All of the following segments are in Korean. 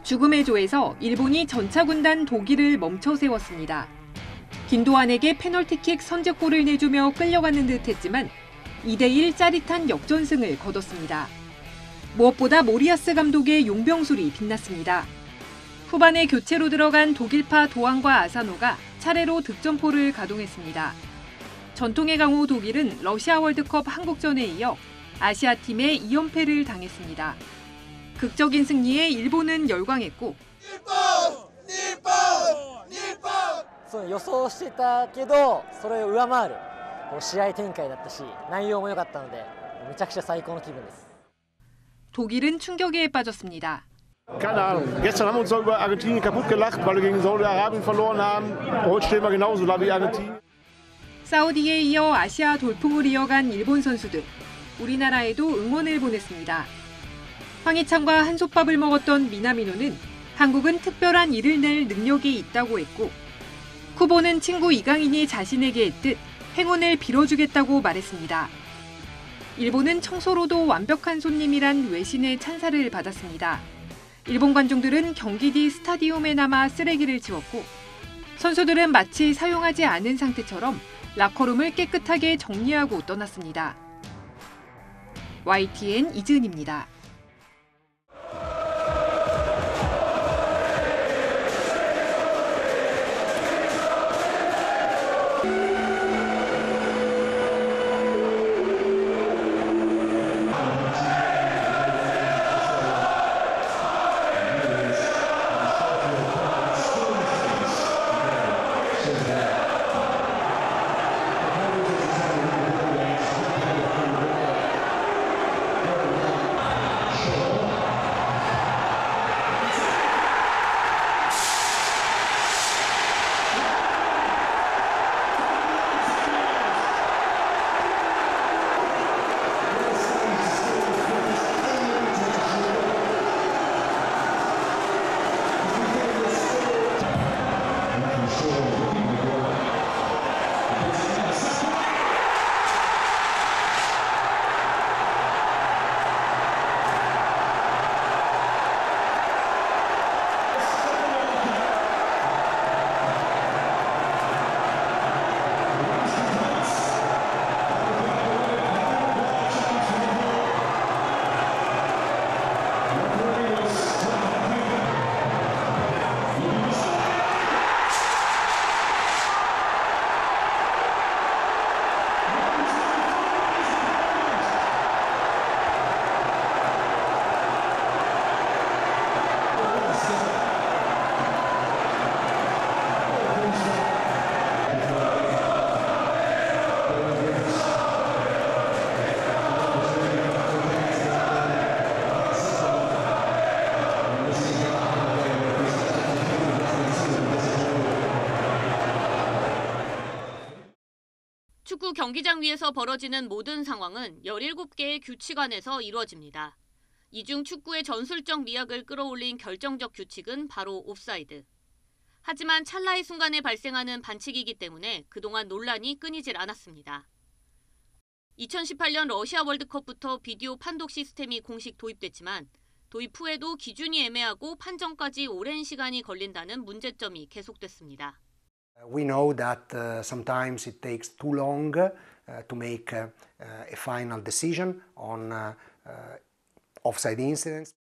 죽음의 조에서 일본이 전차군단 독일을 멈춰 세웠습니다. 긴도안에게 페널티킥 선제골을 내주며 끌려가는 듯했지만 2대1 짜릿한 역전승을 거뒀습니다. 무엇보다 모리아스 감독의 용병술이 빛났습니다. 후반에 교체로 들어간 독일파 도안과 아사노가 차례로 득점포를 가동했습니다. 전통의 강호 독일은 러시아 월드컵 한국전에 이어 아시아팀의 2연패를 당했습니다. 극적인 승리에 일본은 열광했고 予想してたけどそれを上回る試合展開だったし内容も良かったのでめちゃくちゃ最高の気分です。 독일은 충격에 빠졌습니다. Keine Ahnung. Gestern haben wir uns doch über Argentinien kaputt gelacht, weil wir gegen Saudi-Arabien verloren haben. Heute stehen wir genauso da wie Argentinien. 사우디에 이어 아시아 돌풍을 이어간 일본 선수들. 우리나라에도 응원을 보냈습니다. 황희찬과 한솥밥을 먹었던 미나미노는 한국은 특별한 일을 낼 능력이 있다고 했고 쿠보는 친구 이강인이 자신에게 했듯 행운을 빌어주겠다고 말했습니다. 일본은 청소로도 완벽한 손님이란 외신의 찬사를 받았습니다. 일본 관중들은 경기 뒤 스타디움에 남아 쓰레기를 치웠고 선수들은 마치 사용하지 않은 상태처럼 라커룸을 깨끗하게 정리하고 떠났습니다. YTN 이지은입니다. 축구 경기장 위에서 벌어지는 모든 상황은 17개의 규칙 안에서 이루어집니다. 이 중 축구의 전술적 미학을 끌어올린 결정적 규칙은 바로 옵사이드. 하지만 찰나의 순간에 발생하는 반칙이기 때문에 그동안 논란이 끊이질 않았습니다. 2018년 러시아 월드컵부터 비디오 판독 시스템이 공식 도입됐지만 도입 후에도 기준이 애매하고 판정까지 오랜 시간이 걸린다는 문제점이 계속됐습니다. We know that sometimes it takes too long to make a final decision on offside incidents.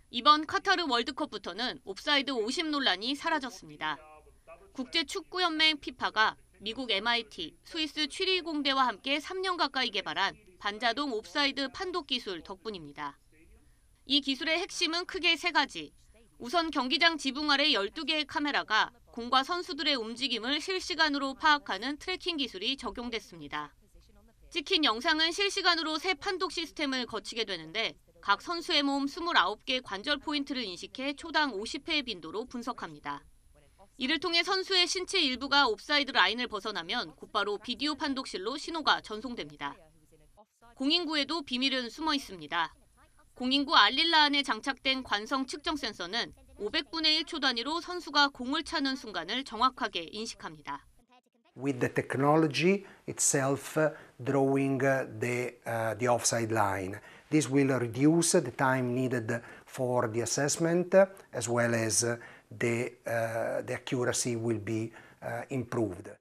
이번 카타르 월드컵부터는 옵사이드 50 논란이 사라졌습니다. 국제축구연맹 피파가 미국 MIT, 스위스 취리 공대와 함께 3년 가까이 개발한 반자동 옵사이드 판독 기술 덕분입니다. 이 기술의 핵심은 크게 3가지. 우선 경기장 지붕 아래 12개의 카메라가 공과 선수들의 움직임을 실시간으로 파악하는 트래킹 기술이 적용됐습니다. 찍힌 영상은 실시간으로 새 판독 시스템을 거치게 되는데 각 선수의 몸 29개 관절 포인트를 인식해 초당 50회의 빈도로 분석합니다. 이를 통해 선수의 신체 일부가 옵사이드 라인을 벗어나면 곧바로 비디오 판독실로 신호가 전송됩니다. 공인구에도 비밀은 숨어 있습니다. 공인구 알릴라 안에 장착된 관성 측정 센서는 500분의 1초 단위로 선수가 공을 차는 순간을 정확하게 인식합니다. With the technology itself drawing the offside line. This will reduce the time needed for the assessment, as well as the accuracy will be improved.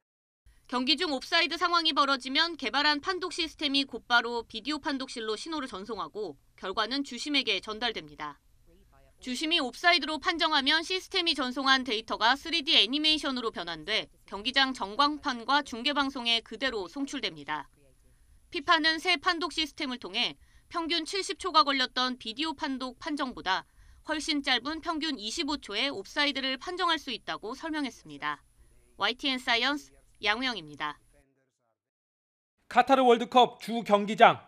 경기 중 옵사이드 상황이 벌어지면 개발한 판독 시스템이 곧바로 비디오 판독실로 신호를 전송하고 결과는 주심에게 전달됩니다. 주심이 옵사이드로 판정하면 시스템이 전송한 데이터가 3D 애니메이션으로 변환돼 경기장 전광판과 중계방송에 그대로 송출됩니다. 피파는 새 판독 시스템을 통해 평균 70초가 걸렸던 비디오 판독 판정보다 훨씬 짧은 평균 25초에 옵사이드를 판정할 수 있다고 설명했습니다. YTN 사이언스 양우영입니다. 카타르 월드컵 주 경기장,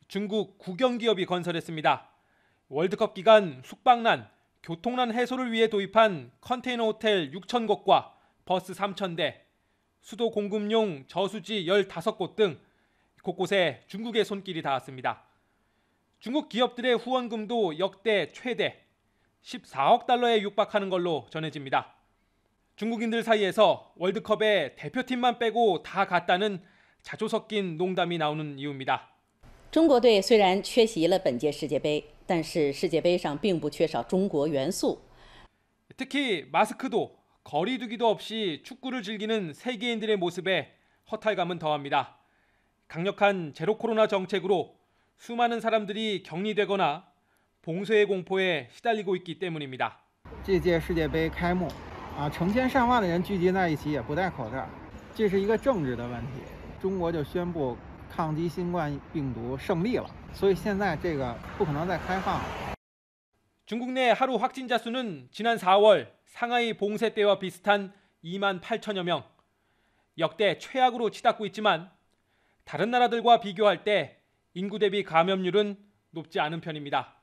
중국 국영기업이 건설했습니다. 월드컵 기간 숙박난, 교통난 해소를 위해 도입한 컨테이너 호텔 6,000곳과 버스 3,000대, 수도 공급용 저수지 15곳 등 곳곳에 중국의 손길이 닿았습니다. 중국 기업들의 후원금도 역대 최대 14억 달러에 육박하는 걸로 전해집니다. 중국인들 사이에서 월드컵에 대표팀만 빼고 다 갔다는 자조 섞인 농담이 나오는 이유입니다. 中国队虽然缺席了本届世界杯，但是世界杯上并不缺少中国元素。 특히 마스크도 거리 두기도 없이 축구를 즐기는 세계인들의 모습에 허탈감은 더합니다. 강력한 제로 코로나 정책으로 수많은 사람들이 격리되거나 봉쇄의 공포에 시달리고 있기 때문입니다. 这届世界杯开幕，成千上万的人聚集在一起也不戴口罩，这是一个政治的问题。中国就宣布抗击新冠病毒胜利了，所以现在这个不可能再开放了。 중국 내 하루 확진자 수는 지난 4월 상하이 봉쇄 때와 비슷한 2만 8천여 명. 역대 최악으로 치닫고 있지만 다른 나라들과 비교할 때 인구 대비 감염률은 높지 않은 편입니다.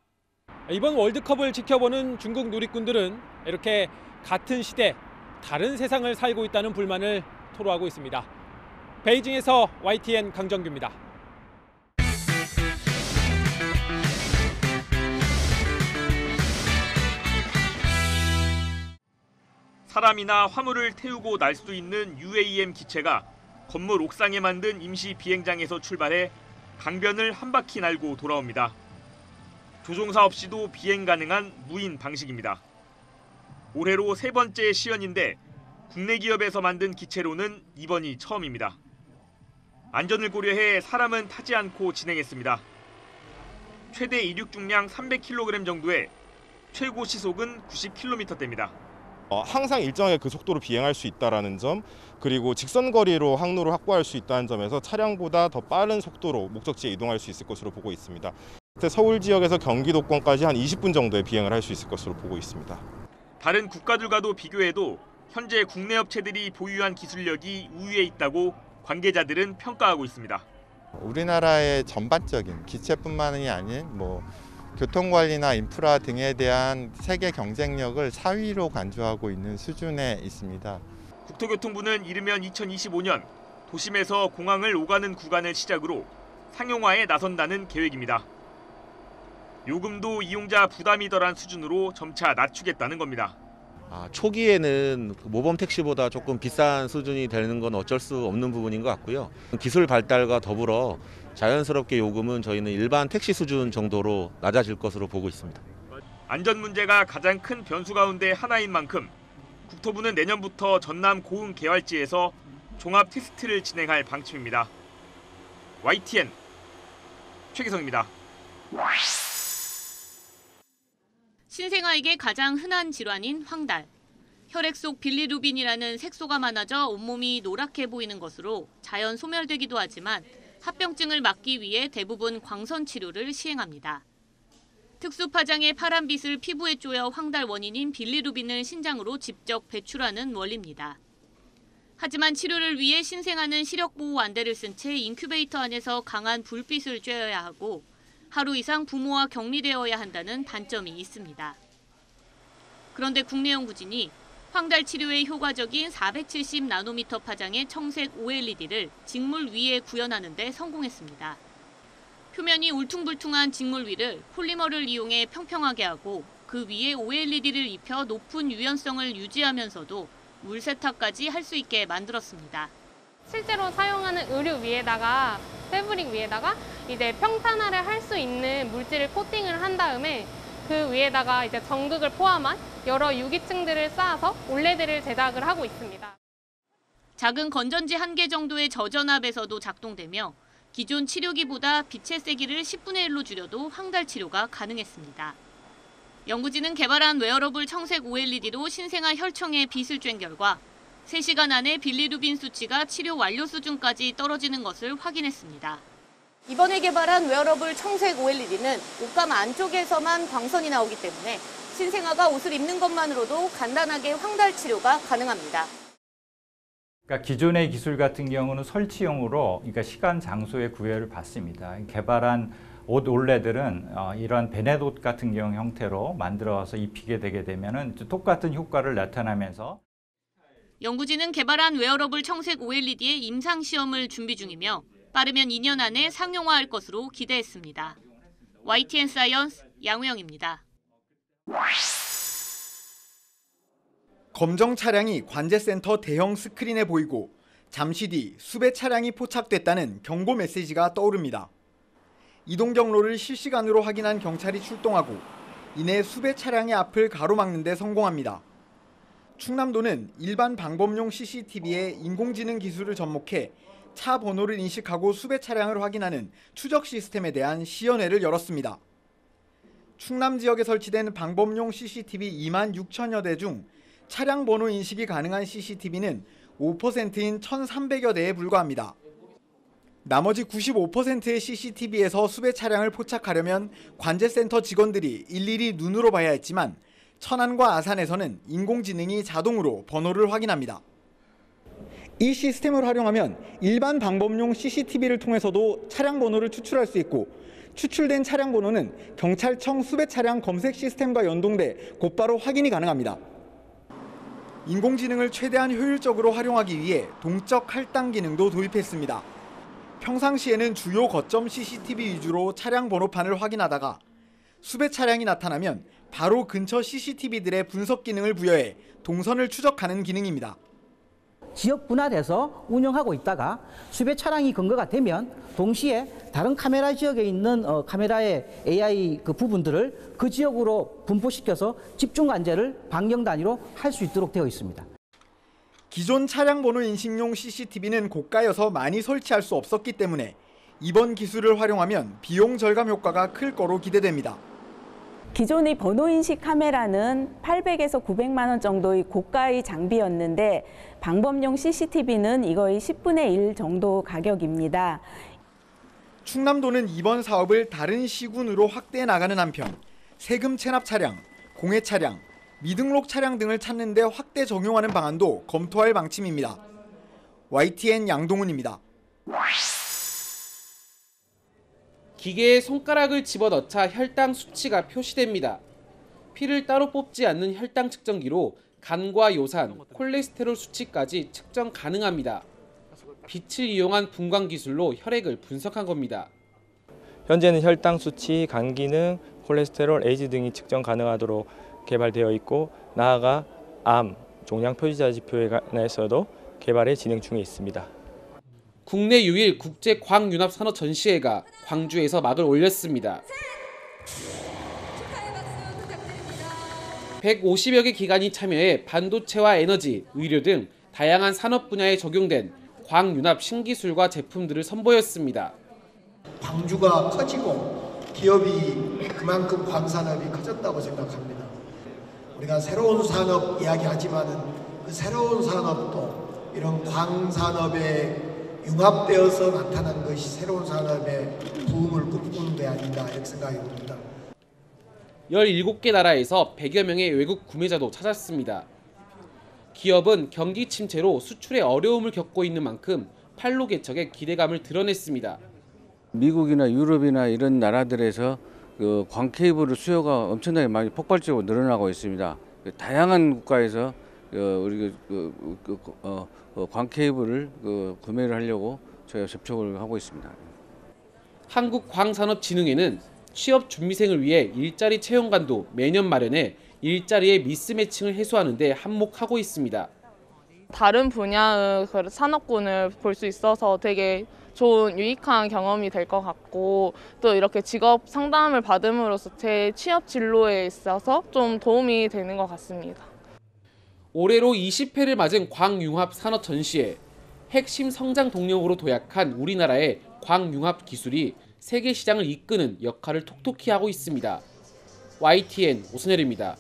이번 월드컵을 지켜보는 중국 누리꾼들은 이렇게 같은 시대, 다른 세상을 살고 있다는 불만을 토로하고 있습니다. 베이징에서 YTN 강정규입니다. 사람이나 화물을 태우고 날 수 있는 UAM 기체가 건물 옥상에 만든 임시 비행장에서 출발해 강변을 한 바퀴 날고 돌아옵니다. 조종사 없이도 비행 가능한 무인 방식입니다. 올해로 3번째 시연인데 국내 기업에서 만든 기체로는 이번이 처음입니다. 안전을 고려해 사람은 타지 않고 진행했습니다. 최대 이륙 중량 300kg 정도에 최고 시속은 90km대입니다. 항상 일정하게 그 속도로 비행할 수 있다는 점, 그리고 직선 거리로 항로를 확보할 수 있다는 점에서 차량보다 더 빠른 속도로 목적지에 이동할 수 있을 것으로 보고 있습니다. 서울 지역에서 경기도권까지 한 20분 정도의 비행을 할 수 있을 것으로 보고 있습니다. 다른 국가들과도 비교해도 현재 국내 업체들이 보유한 기술력이 우위에 있다고 관계자들은 평가하고 있습니다. 우리나라의 전반적인 기체뿐만이 아닌 교통관리나 인프라 등에 대한 세계 경쟁력을 4위로 간주하고 있는 수준에 있습니다. 국토교통부는 이르면 2025년 도심에서 공항을 오가는 구간을 시작으로 상용화에 나선다는 계획입니다. 요금도 이용자 부담이 덜한 수준으로 점차 낮추겠다는 겁니다. 초기에는 모범 택시보다 조금 비싼 수준이 되는 건 어쩔 수 없는 부분인 것 같고요. 기술 발달과 더불어 자연스럽게 요금은 저희는 일반 택시 수준 정도로 낮아질 것으로 보고 있습니다. 안전 문제가 가장 큰 변수 가운데 하나인 만큼 국토부는 내년부터 전남 고흥 개활지에서 종합 테스트를 진행할 방침입니다. YTN 최기성입니다. 신생아에게 가장 흔한 질환인 황달. 혈액 속 빌리루빈이라는 색소가 많아져 온몸이 노랗게 보이는 것으로 자연 소멸되기도 하지만 합병증을 막기 위해 대부분 광선 치료를 시행합니다. 특수 파장의 파란빛을 피부에 쪼여 황달 원인인 빌리루빈을 신장으로 직접 배출하는 원리입니다. 하지만 치료를 위해 신생아는 시력보호 안대를 쓴 채 인큐베이터 안에서 강한 불빛을 쬐어야 하고 하루 이상 부모와 격리되어야 한다는 단점이 있습니다. 그런데 국내 연구진이 황달 치료에 효과적인 470나노미터 파장의 청색 OLED를 직물 위에 구현하는 데 성공했습니다. 표면이 울퉁불퉁한 직물 위를 폴리머를 이용해 평평하게 하고 그 위에 OLED를 입혀 높은 유연성을 유지하면서도 물 세탁까지 할 수 있게 만들었습니다. 실제로 사용하는 의류 위에다가 패브릭 위에다가 이제 평탄화를 할 수 있는 물질을 코팅을 한 다음에 그 위에다가 이제 전극을 포함한 여러 유기층들을 쌓아서 올레드를 제작을 하고 있습니다. 작은 건전지 1개 정도의 저전압에서도 작동되며 기존 치료기보다 빛의 세기를 10분의 1로 줄여도 황달 치료가 가능했습니다. 연구진은 개발한 웨어러블 청색 OLED로 신생아 혈청에 빛을 쬐은 결과 3시간 안에 빌리루빈 수치가 치료 완료 수준까지 떨어지는 것을 확인했습니다. 이번에 개발한 웨어러블 청색 OLED는 옷감 안쪽에서만 광선이 나오기 때문에 신생아가 옷을 입는 것만으로도 간단하게 황달 치료가 가능합니다. 그러니까 기존의 기술 같은 경우는 설치용으로 그러니까 시간 장소의 구애를 받습니다. 개발한 옷 올레들은 이런 베넷옷 같은 경우 형태로 만들어서 입히게 되게 되면은 똑같은 효과를 나타나면서 연구진은 개발한 웨어러블 청색 OLED의 임상 시험을 준비 중이며 빠르면 2년 안에 상용화할 것으로 기대했습니다. YTN 사이언스 양우영입니다. 검정 차량이 관제센터 대형 스크린에 보이고 잠시 뒤 수배 차량이 포착됐다는 경고 메시지가 떠오릅니다. 이동 경로를 실시간으로 확인한 경찰이 출동하고 이내 수배 차량의 앞을 가로막는 데 성공합니다. 충남도는 일반 방범용 CCTV에 인공지능 기술을 접목해 차 번호를 인식하고 수배 차량을 확인하는 추적 시스템에 대한 시연회를 열었습니다. 충남 지역에 설치된 방범용 CCTV 2만 6천여 대 중 차량 번호 인식이 가능한 CCTV는 5%인 1,300여 대에 불과합니다. 나머지 95%의 CCTV에서 수배 차량을 포착하려면 관제센터 직원들이 일일이 눈으로 봐야 했지만 천안과 아산에서는 인공지능이 자동으로 번호를 확인합니다. 이 시스템을 활용하면 일반 방범용 CCTV를 통해서도 차량 번호를 추출할 수 있고 추출된 차량 번호는 경찰청 수배 차량 검색 시스템과 연동돼 곧바로 확인이 가능합니다. 인공지능을 최대한 효율적으로 활용하기 위해 동적 할당 기능도 도입했습니다. 평상시에는 주요 거점 CCTV 위주로 차량 번호판을 확인하다가 수배 차량이 나타나면 바로 근처 CCTV들의 분석 기능을 부여해 동선을 추적하는 기능입니다. 지역 분할해서 운영하고 있다가 수배 차량이 근거가 되면 동시에 다른 카메라 지역에 있는 카메라의 AI 그 부분들을 그 지역으로 분포시켜서 집중 관제를 반경 단위로 할 수 있도록 되어 있습니다. 기존 차량 번호 인식용 CCTV는 고가여서 많이 설치할 수 없었기 때문에 이번 기술을 활용하면 비용 절감 효과가 클 거로 기대됩니다. 기존의 번호 인식 카메라는 800에서 900만 원 정도의 고가의 장비였는데 방범용 CCTV는 이거의 10분의 1 정도 가격입니다. 충남도는 이번 사업을 다른 시군으로 확대해 나가는 한편 세금 체납 차량, 공해 차량, 미등록 차량 등을 찾는 데 확대 적용하는 방안도 검토할 방침입니다. YTN 양동훈입니다. 기계에 손가락을 집어넣자 혈당 수치가 표시됩니다. 피를 따로 뽑지 않는 혈당 측정기로 간과 요산, 콜레스테롤 수치까지 측정 가능합니다. 빛을 이용한 분광 기술로 혈액을 분석한 겁니다. 현재는 혈당 수치, 간 기능, 콜레스테롤, 에이즈 등이 측정 가능하도록 개발되어 있고 나아가 암, 종양 표시자 지표에 관해서도 개발에 진행 중에 있습니다. 국내 유일 국제 광융합 산업 전시회가 광주에서 막을 올렸습니다. 150여 개 기관이 참여해 반도체와 에너지, 의료 등 다양한 산업 분야에 적용된 광융합 신기술과 제품들을 선보였습니다. 광주가 커지고 기업이 그만큼 광산업이 커졌다고 생각합니다. 우리가 새로운 산업 이야기하지만은 그 새로운 산업도 이런 광산업에 융합되어서 나타난 것이 새로운 산업의 부흥을 꿈꾸는 데 아닌가 이렇게 생각이 듭니다. 17개 나라에서 100여 명의 외국 구매자도 찾았습니다. 기업은 경기 침체로 수출에 어려움을 겪고 있는 만큼 판로 개척에 기대감을 드러냈습니다. 미국이나 유럽이나 이런 나라들에서 그 광 케이블 수요가 엄청나게 많이 폭발적으로 늘어나고 있습니다. 다양한 국가에서 우리 광 케이블을 구매를 하려고 저희가 접촉을 하고 있습니다. 한국광산업진흥회는 취업 준비생을 위해 일자리 채용관도 매년 마련해 일자리의 미스매칭을 해소하는 데 한몫하고 있습니다. 다른 분야의 산업군을 볼 수 있어서 되게 좋은 유익한 경험이 될 것 같고 또 이렇게 직업 상담을 받음으로써 제 취업 진로에 있어서 좀 도움이 되는 것 같습니다. 올해로 20회를 맞은 광융합 산업 전시회. 핵심 성장 동력으로 도약한 우리나라의 광융합 기술이 세계 시장을 이끄는 역할을 톡톡히 하고 있습니다. YTN 오순열입니다.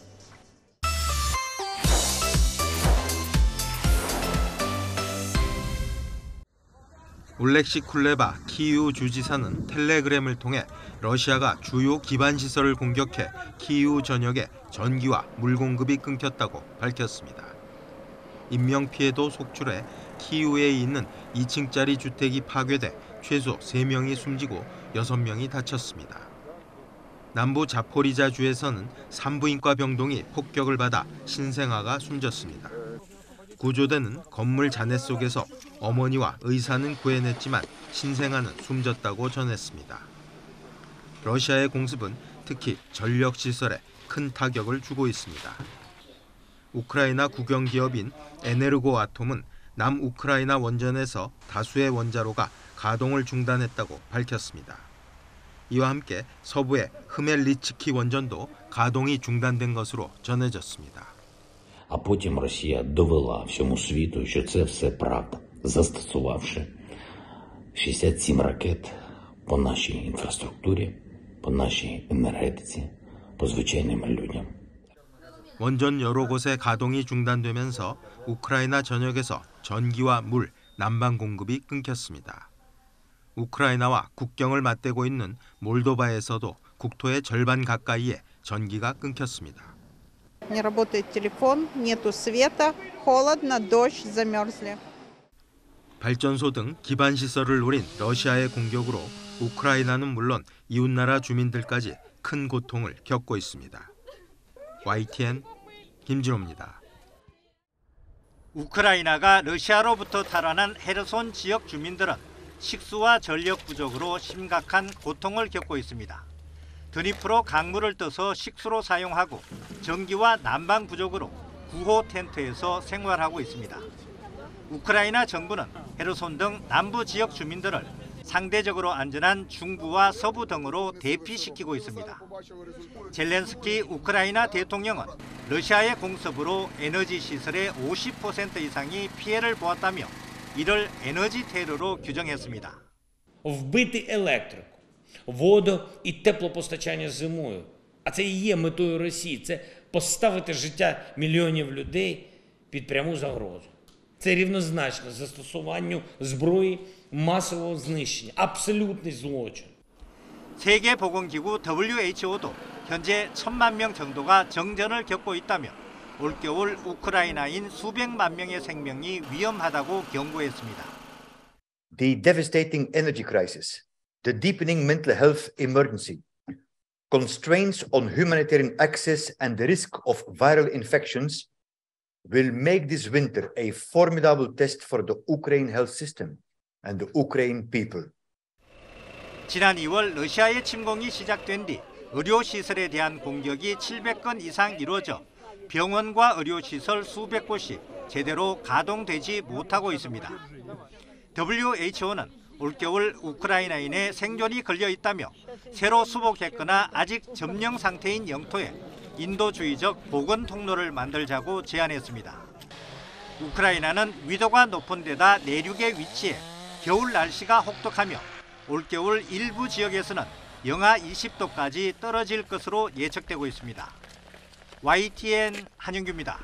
올렉시 쿨레바 키이우 주지사는 텔레그램을 통해 러시아가 주요 기반 시설을 공격해 키이우 전역에 전기와 물 공급이 끊겼다고 밝혔습니다. 인명피해도 속출해 키이우에 있는 2층짜리 주택이 파괴돼 최소 3명이 숨지고 6명이 다쳤습니다. 남부 자포리자주에서는 산부인과 병동이 폭격을 받아 신생아가 숨졌습니다. 구조대는 건물 잔해 속에서 어머니와 의사는 구해냈지만 신생아는 숨졌다고 전했습니다. 러시아의 공습은 특히 전력시설에 큰 타격을 주고 있습니다. 우크라이나 국영기업인 에네르고아톰은 남우크라이나 원전에서 다수의 원자로가 가동을 중단했다고 밝혔습니다. 이와 함께 서부의 흐멜리츠키 원전도 가동이 중단된 것으로 전해졌습니다. А потім Росія довела всьому світу, що це все правда, застосувавши 67 ракет по нашій інфраструктурі, по нашій енергетиці, по звичайним людям. 원전 여러 곳의 가동이 중단되면서 우크라이나 전역에서 전기와 물, 난방 공급이 끊겼습니다. 우크라이나와 국경을 맞대고 있는 몰도바에서도 국토의 절반 가까이에 전기가 끊겼습니다. Не работает телефон, нету света, холодно, дождь, замерзли. 발전소 등 기반 시설을 노린 러시아의 공격으로 우크라이나는 물론 이웃나라 주민들까지 큰 고통을 겪고 있습니다. YTN 김진호입니다. 우크라이나가 러시아로부터 탈환한 헤르손 지역 주민들은 식수와 전력 부족으로 심각한 고통을 겪고 있습니다. 드니프로 강물을 떠서 식수로 사용하고 전기와 난방 부족으로 구호 텐트에서 생활하고 있습니다. 우크라이나 정부는 헤르손 등 남부 지역 주민들을 상대적으로 안전한 중부와 서부 등으로 대피시키고 있습니다. 젤렌스키 우크라이나 대통령은 러시아의 공습으로 에너지 시설의 50% 이상이 피해를 보았다며 이를 에너지 테러로 규정했습니다. Вбити електрику, воду і теплопостачання зимою. А це і є метою Росії. Це поставити життя мільйонів людей під пряму загрозу. Це рівнозначно застосуванню зброї масового знищення. Абсолютний злочин. 세계보건기구 WHO도 현재 1,000만 명 정도가 정전을 겪고 있다며 올겨울 우크라이나인 수백만 명의 생명이 위험하다고 경고했습니다. The devastating energy crisis, the deepening mental health emergency, constraints on humanitarian access and the risk of viral infections will make this winter a formidable test for the Ukraine health system and the Ukraine people. 지난 2월 러시아의 침공이 시작된 뒤 의료시설에 대한 공격이 700건 이상 이루어져 병원과 의료시설 수백 곳이 제대로 가동되지 못하고 있습니다. WHO는 올겨울 우크라이나인의 생존이 걸려 있다며 새로 수복했거나 아직 점령 상태인 영토에 인도주의적 보건 통로를 만들자고 제안했습니다. 우크라이나는 위도가 높은 데다 내륙에 위치해 겨울 날씨가 혹독하며 올겨울 일부 지역에서는 영하 20도까지 떨어질 것으로 예측되고 있습니다. YTN 한영규입니다.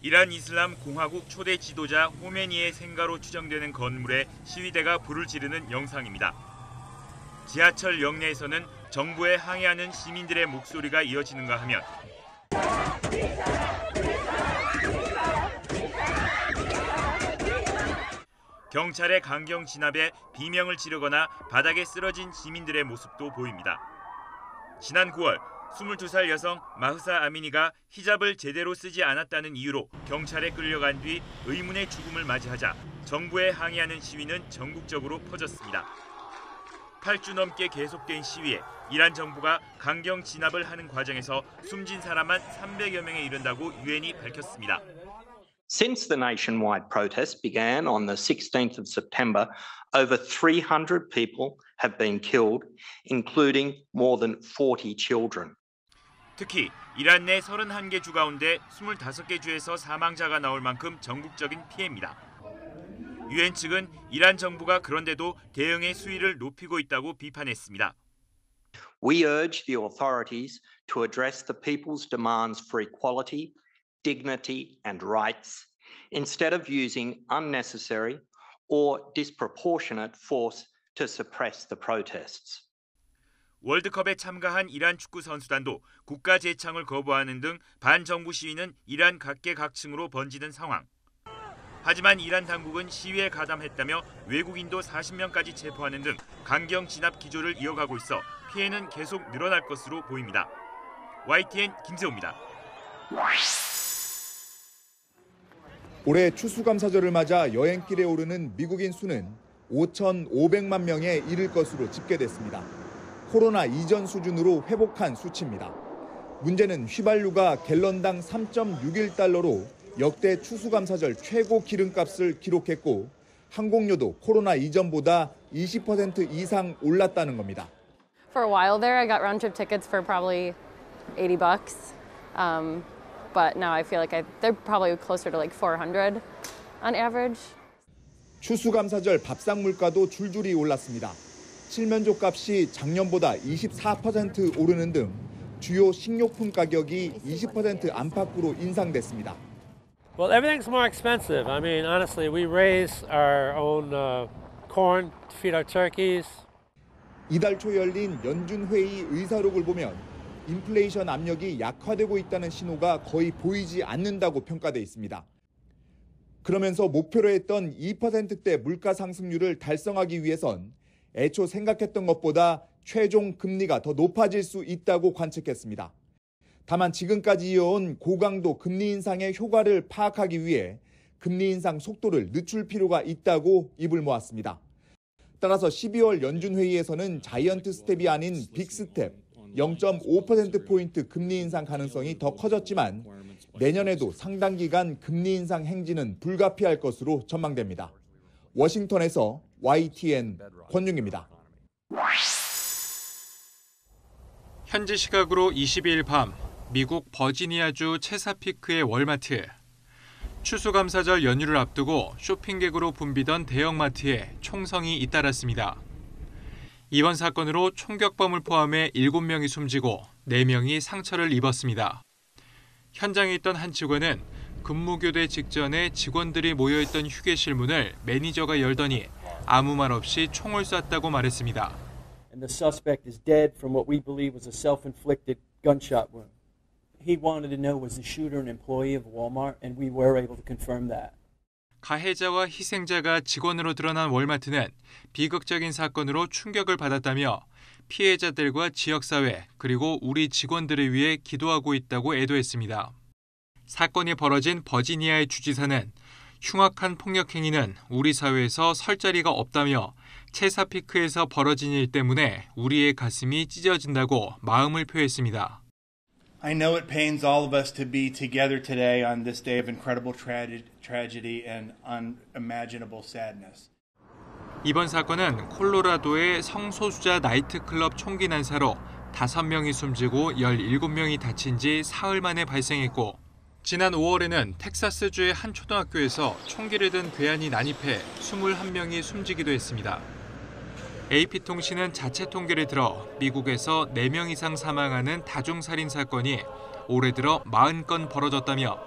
이란 이슬람 공화국 초대 지도자 호메니의 생가로 추정되는 건물에 시위대가 불을 지르는 영상입니다. 지하철 역내에서는 정부에 항의하는 시민들의 목소리가 이어지는가 하면 경찰의 강경 진압에 비명을 지르거나 바닥에 쓰러진 시민들의 모습도 보입니다. 지난 9월 22살 여성 마흐사 아미니가 히잡을 제대로 쓰지 않았다는 이유로 경찰에 끌려간 뒤 의문의 죽음을 맞이하자 정부에 항의하는 시위는 전국적으로 퍼졌습니다. 18주 넘게 계속된 시위에 이란 정부가 강경 진압을 하는 과정에서 숨진 사람만 300여 명에 이른다고 유엔이 밝혔습니다. Since the nationwide protests began on the 16th of September, over 300 people have been killed, including more than 40 children. 특히 이란 내 31개 주 가운데 25개 주에서 사망자가 나올 만큼 전국적인 피해입니다. 유엔 측은 이란 정부가 그런데도 대응의 수위를 높이고 있다고 비판했습니다. We urge the authorities to address the people's demands for equality, dignity and rights instead of using unnecessary or disproportionate force to suppress the protests. 월드컵에 참가한 이란 축구 선수단도 국가 재창을 거부하는 등 반정부 시위는 이란 각계각층으로 번지는 상황. 하지만 이란 당국은 시위에 가담했다며 외국인도 40명까지 체포하는 등 강경 진압 기조를 이어가고 있어 피해는 계속 늘어날 것으로 보입니다. YTN 김세호입니다. 올해 추수감사절을 맞아 여행길에 오르는 미국인 수는 5,500만 명에 이를 것으로 집계됐습니다. 코로나 이전 수준으로 회복한 수치입니다. 문제는 휘발유가 갤런당 3.61달러로 역대 추수감사절 최고 기름값을 기록했고 항공료도 코로나 이전보다 20% 이상 올랐다는 겁니다. For a while there, I got round-trip tickets for probably $80. But now I feel like they're probably closer to like 400 on average. 추수감사절 밥상 물가도 줄줄이 올랐습니다. 칠면조 값이 작년보다 24% 오르는 등 주요 식료품 가격이 20% 안팎으로 인상됐습니다. Well, everything's more expensive. I mean, honestly, we raise our own corn to feed our turkeys. 이달 초 열린 연준회의 의사록을 보면 인플레이션 압력이 약화되고 있다는 신호가 거의 보이지 않는다고 평가돼 있습니다. 그러면서 목표로 했던 2%대 물가 상승률을 달성하기 위해선 애초 생각했던 것보다 최종 금리가 더 높아질 수 있다고 관측했습니다. 다만 지금까지 이어온 고강도 금리 인상의 효과를 파악하기 위해 금리 인상 속도를 늦출 필요가 있다고 입을 모았습니다. 따라서 12월 연준회의에서는 자이언트 스텝이 아닌 빅스텝, 0.5%포인트 금리 인상 가능성이 더 커졌지만 내년에도 상당 기간 금리 인상 행진은 불가피할 것으로 전망됩니다. 워싱턴에서 YTN 권윤기입니다. 현지 시각으로 22일 밤 미국 버지니아주 체사피크의 월마트. 추수감사절 연휴를 앞두고 쇼핑객으로 붐비던 대형마트에 총성이 잇따랐습니다. 이번 사건으로 총격범을 포함해 7명이 숨지고 4명이 상처를 입었습니다. 현장에 있던 한 직원은 근무 교대 직전에 직원들이 모여있던 휴게실 문을 매니저가 열더니 아무 말 없이 총을 쐈다고 말했습니다. And the suspect is dead from what we believe was a self-inflicted gunshot wound. He wanted to know was the shooter an employee of Walmart, and we were able to confirm that. 가해자와 희생자가 직원으로 드러난 월마트는 비극적인 사건으로 충격을 받았다며 피해자들과 지역사회 그리고 우리 직원들을 위해 기도하고 있다고 애도했습니다. 사건이 벌어진 버지니아의 주지사는 흉악한 폭력 행위는 우리 사회에서 설 자리가 없다며 체사피크에서 벌어진 일 때문에 우리의 가슴이 찢어진다고 마음을 표했습니다. I know it pains all of us to be together today on this day of incredible tragedy and unimaginable sadness. 이번 사건은 콜로라도의 성소수자 나이트클럽 총기 난사로 5명이 숨지고 17명이 다친 지 사흘 만에 발생했고 지난 5월에는 텍사스주의 한 초등학교에서 총기를 든 괴한이 난입해 21명이 숨지기도 했습니다. AP통신은 자체 통계를 들어 미국에서 4명 이상 사망하는 다중살인 사건이 올해 들어 40건 벌어졌다며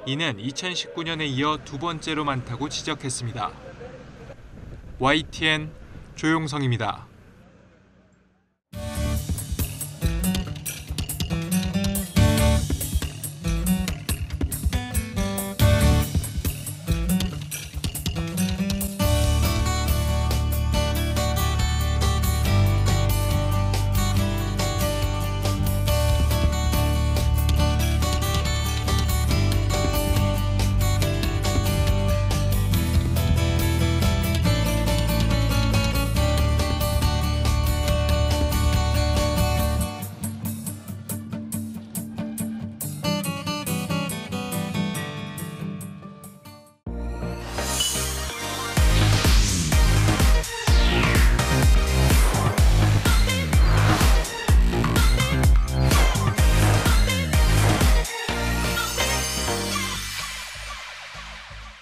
이는 2019년에 이어 두 번째로 많다고 지적했습니다. YTN 조용성입니다.